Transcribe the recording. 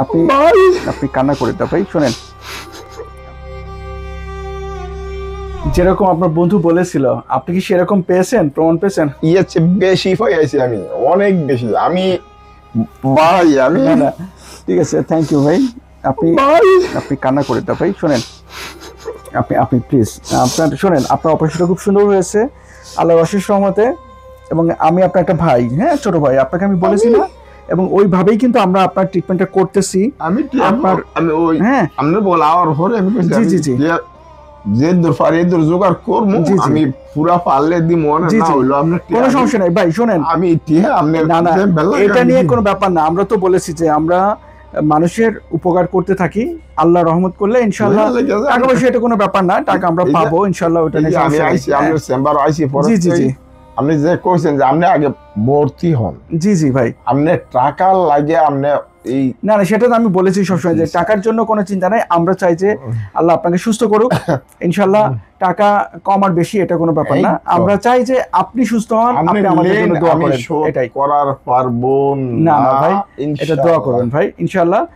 আপনি আপনি কান্না করে দাও ভাই। শোনেন, যেরকম আপনার বন্ধু বলেছিল, আপনি কি সেরকম পেয়েছেন, প্রমাণ পেয়েছেন? ইয়ে বেশি পাইছি আমি, অনেক বেশি। আমি ভাই আমি না না, ঠিক আছে, থ্যাংক ইউ ভাই। আপনি আপনি কান্না করে দাও ভাই। শোনেন, আপনি আপনি প্লিজ আপনার শোনেন, আপনার অপারেশনটা খুব সুন্দর হয়েছে আল্লাহর অশেষ রহমতে। এবং আমি আপনার একটা ভাই, হ্যাঁ ছোট ভাই, আপনাকে আমি বলেছি না, এবং ওইভাবেই কিন্তু আমরা আপনার ট্রিটমেন্টটা করতেছি। আমি আপনার আমি ওই হ্যাঁ আপনার বলা আর পরে আমি জি জি জি যে দরকার এই জোগাড় করবো, জি, জি। আমি পুরা পারলে দিব না, জি না জি, হইলো আপনার কোনো সমস্যা নাই ভাই। শোনেন, আমি টিহা আপনি না না, এটা নিয়ে কোনো ব্যাপার না। আমরা তো বলেছি যে আমরা মানুষের উপকার করতে থাকি, আল্লাহ রহমত করলে ইনশাআল্লাহ টাকা পয়সা এটা কোনো ব্যাপার না, টাকা আমরা পাবো ইনশাআল্লাহ। ওটা নিয়ে আমি আইছি আপনার চেম্বার আইছি পরে। জি জি জি আপনি যে কইছেন যে আপনি আগে ভর্তি হন, জি জি ভাই। আপনি টাকা লাগে আপনি এই না না, সেটা তো আমি বলেছি সবসময় যে টাকার জন্য কোনো চিন্তা নাই। আমরা চাই যে আল্লাহ আপনাকে সুস্থ করুক ইনশাআল্লাহ। টাকা কম আর বেশি এটা কোনো ব্যাপার না, আমরা চাই যে আপনি সুস্থ হন, আপনি আমাদের জন্য দোয়া করেন, এটাই করার পারবো না না ভাই, এটা দোয়া করবেন ভাই ইনশাআল্লাহ।